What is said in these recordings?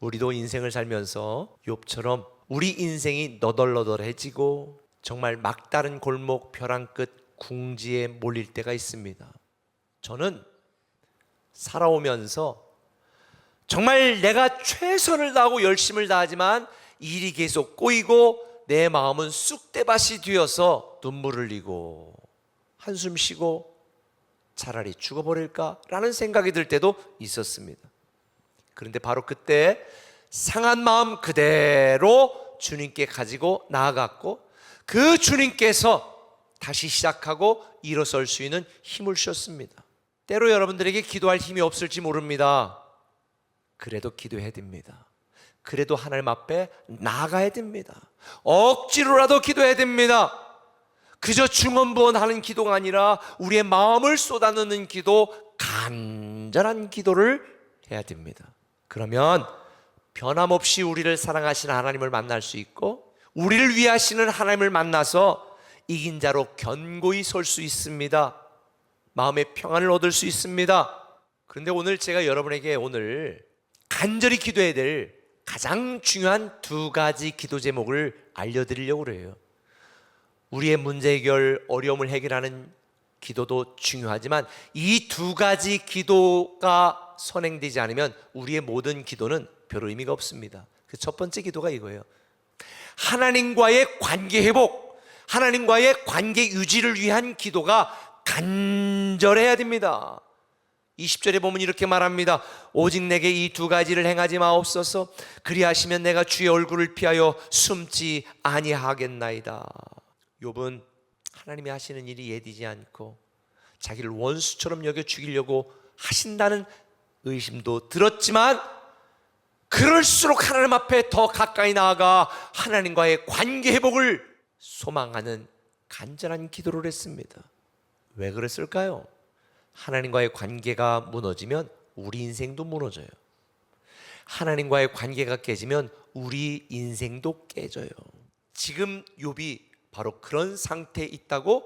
우리도 인생을 살면서 욥처럼 우리 인생이 너덜너덜해지고 정말 막다른 골목 벼랑 끝 궁지에 몰릴 때가 있습니다. 저는 살아오면서 정말 내가 최선을 다하고 열심을 다하지만 일이 계속 꼬이고 내 마음은 쑥대밭이 되어서 눈물을 흘리고 한숨 쉬고 차라리 죽어버릴까라는 생각이 들 때도 있었습니다. 그런데 바로 그때 상한 마음 그대로 주님께 가지고 나아갔고 그 주님께서 다시 시작하고 일어설 수 있는 힘을 주셨습니다. 때로 여러분들에게 기도할 힘이 없을지 모릅니다. 그래도 기도해야 됩니다. 그래도 하나님 앞에 나아가야 됩니다. 억지로라도 기도해야 됩니다. 그저 중언부언하는 기도가 아니라 우리의 마음을 쏟아넣는 기도, 간절한 기도를 해야 됩니다. 그러면 변함없이 우리를 사랑하시는 하나님을 만날 수 있고 우리를 위하시는 하나님을 만나서 이긴 자로 견고히 설 수 있습니다. 마음의 평안을 얻을 수 있습니다. 그런데 오늘 제가 여러분에게 오늘 간절히 기도해야 될 가장 중요한 두 가지 기도 제목을 알려드리려고 그래요. 우리의 문제 해결, 어려움을 해결하는 기도도 중요하지만 이 두 가지 기도가 선행되지 않으면 우리의 모든 기도는 별 의미가 없습니다. 그 첫 번째 기도가 이거예요. 하나님과의 관계 회복, 하나님과의 관계 유지를 위한 기도가 간절해야 됩니다. 20절에 보면 이렇게 말합니다. 오직 내게 이 두 가지를 행하지 마옵소서. 그리하시면 내가 주의 얼굴을 피하여 숨지 아니하겠나이다. 욥은 하나님이 하시는 일이 예디지 않고 자기를 원수처럼 여겨 죽이려고 하신다는 의심도 들었지만 그럴수록 하나님 앞에 더 가까이 나아가 하나님과의 관계 회복을 소망하는 간절한 기도를 했습니다. 왜 그랬을까요? 하나님과의 관계가 무너지면 우리 인생도 무너져요. 하나님과의 관계가 깨지면 우리 인생도 깨져요. 지금 욥이 바로 그런 상태에 있다고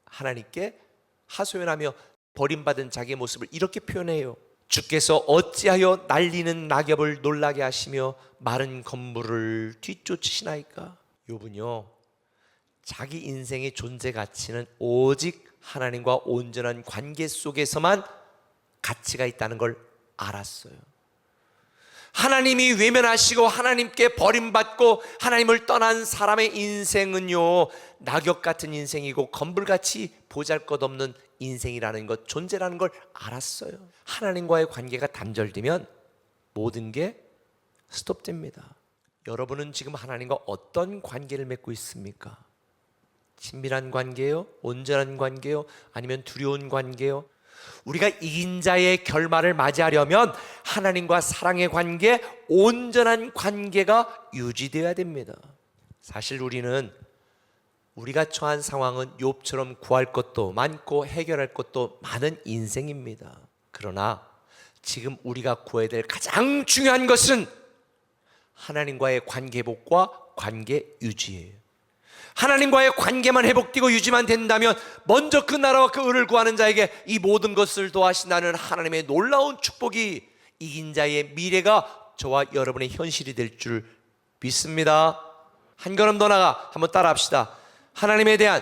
하나님께 하소연하며 버림받은 자기의 모습을 이렇게 표현해요. 주께서 어찌하여 날리는 낙엽을 놀라게 하시며 마른 건물을 뒤쫓으시나이까. 욥은요, 자기 인생의 존재 가치는 오직 하나님과 온전한 관계 속에서만 가치가 있다는 걸 알았어요. 하나님이 외면하시고 하나님께 버림받고 하나님을 떠난 사람의 인생은요, 낙엽 같은 인생이고 건불같이 보잘것없는 인생이라는 것, 존재라는 걸 알았어요. 하나님과의 관계가 단절되면 모든 게 스톱됩니다. 여러분은 지금 하나님과 어떤 관계를 맺고 있습니까? 친밀한 관계요? 온전한 관계요? 아니면 두려운 관계요? 우리가 이긴 자의 결말을 맞이하려면 하나님과 사랑의 관계, 온전한 관계가 유지되어야 됩니다. 사실 우리는 우리가 처한 상황은 욥처럼 구할 것도 많고 해결할 것도 많은 인생입니다. 그러나 지금 우리가 구해야 될 가장 중요한 것은 하나님과의 관계 회복과 관계 유지예요. 하나님과의 관계만 회복되고 유지만 된다면 먼저 그 나라와 그 의를 구하는 자에게 이 모든 것을 도와신다는 하나님의 놀라운 축복이 이긴 자의 미래가 저와 여러분의 현실이 될 줄 믿습니다. 한 걸음 더 나가 한번 따라합시다. 하나님에 대한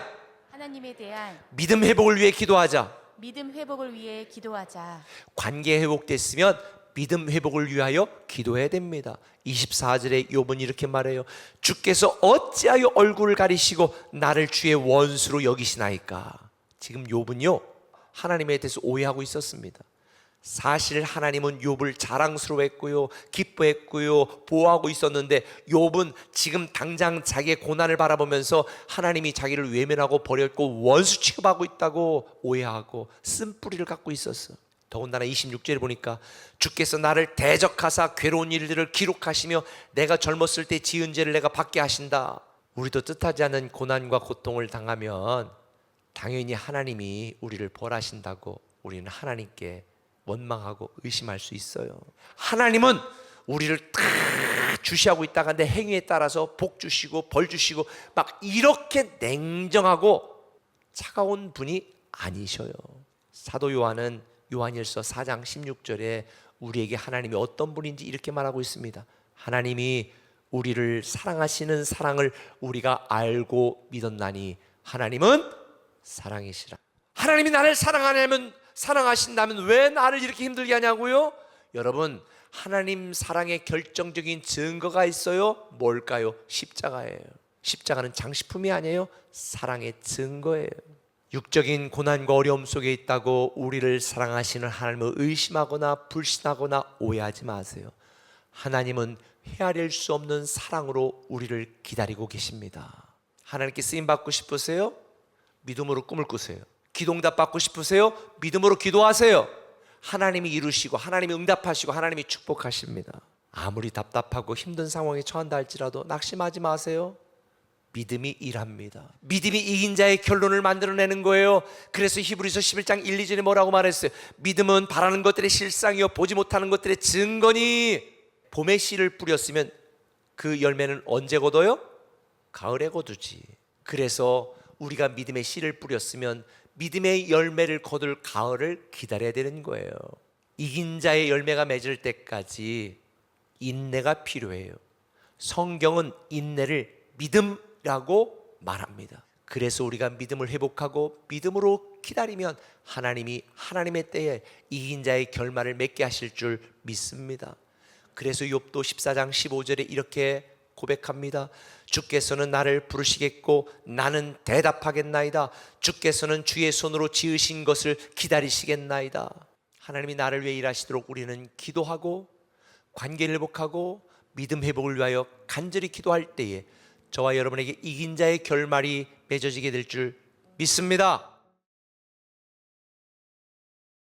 믿음 회복을 위해 기도하자. 믿음 회복을 위해 기도하자. 관계 회복됐으면 믿음 회복을 위하여 기도해야 됩니다. 24절에 욥은 이렇게 말해요. 주께서 어찌하여 얼굴을 가리시고 나를 주의 원수로 여기시나이까. 지금 욥은요, 하나님에 대해서 오해하고 있었습니다. 사실 하나님은 욥을 자랑스러워했고요, 기뻐했고요, 보호하고 있었는데 욥은 지금 당장 자기의 고난을 바라보면서 하나님이 자기를 외면하고 버렸고 원수 취급하고 있다고 오해하고 쓴뿌리를 갖고 있었어. 더군다나 26절에 보니까 주께서 나를 대적하사 괴로운 일들을 기록하시며 내가 젊었을 때 지은 죄를 내가 받게 하신다. 우리도 뜻하지 않은 고난과 고통을 당하면 당연히 하나님이 우리를 벌하신다고 우리는 하나님께 원망하고 의심할 수 있어요. 하나님은 우리를 다 주시하고 있다가 내 행위에 따라서 복 주시고 벌 주시고 막 이렇게 냉정하고 차가운 분이 아니셔요. 사도 요한은 요한일서 4장 16절에 우리에게 하나님이 어떤 분인지 이렇게 말하고 있습니다. 하나님이 우리를 사랑하시는 사랑을 우리가 알고 믿었나니 하나님은 사랑이시라. 하나님이 나를 사랑하신다면 왜 나를 이렇게 힘들게 하냐고요? 여러분, 하나님 사랑의 결정적인 증거가 있어요. 뭘까요? 십자가예요. 십자가는 장식품이 아니에요. 사랑의 증거예요. 육적인 고난과 어려움 속에 있다고 우리를 사랑하시는 하나님을 의심하거나 불신하거나 오해하지 마세요. 하나님은 헤아릴 수 없는 사랑으로 우리를 기다리고 계십니다. 하나님께 쓰임 받고 싶으세요? 믿음으로 꿈을 꾸세요. 기도응답 받고 싶으세요? 믿음으로 기도하세요. 하나님이 이루시고 하나님이 응답하시고 하나님이 축복하십니다. 아무리 답답하고 힘든 상황에 처한다 할지라도 낙심하지 마세요. 믿음이 일합니다. 믿음이 이긴 자의 결론을 만들어내는 거예요. 그래서 히브리서 11장 1, 2절에 뭐라고 말했어요? 믿음은 바라는 것들의 실상이요 보지 못하는 것들의 증거니. 봄에 씨를 뿌렸으면 그 열매는 언제 거둬요? 가을에 거두지. 그래서 우리가 믿음의 씨를 뿌렸으면 믿음의 열매를 거둘 가을을 기다려야 되는 거예요. 이긴 자의 열매가 맺을 때까지 인내가 필요해요. 성경은 인내를 믿음이라고 말합니다. 그래서 우리가 믿음을 회복하고 믿음으로 기다리면 하나님이 하나님의 때에 이긴 자의 결말을 맺게 하실 줄 믿습니다. 그래서 욥도 14장 15절에 이렇게 고백합니다. 주께서는 나를 부르시겠고 나는 대답하겠나이다. 주께서는 주의 손으로 지으신 것을 기다리시겠나이다. 하나님이 나를 위해 일하시도록 우리는 기도하고 관계를 회복하고 믿음 회복을 위하여 간절히 기도할 때에 저와 여러분에게 이긴 자의 결말이 맺어지게 될 줄 믿습니다.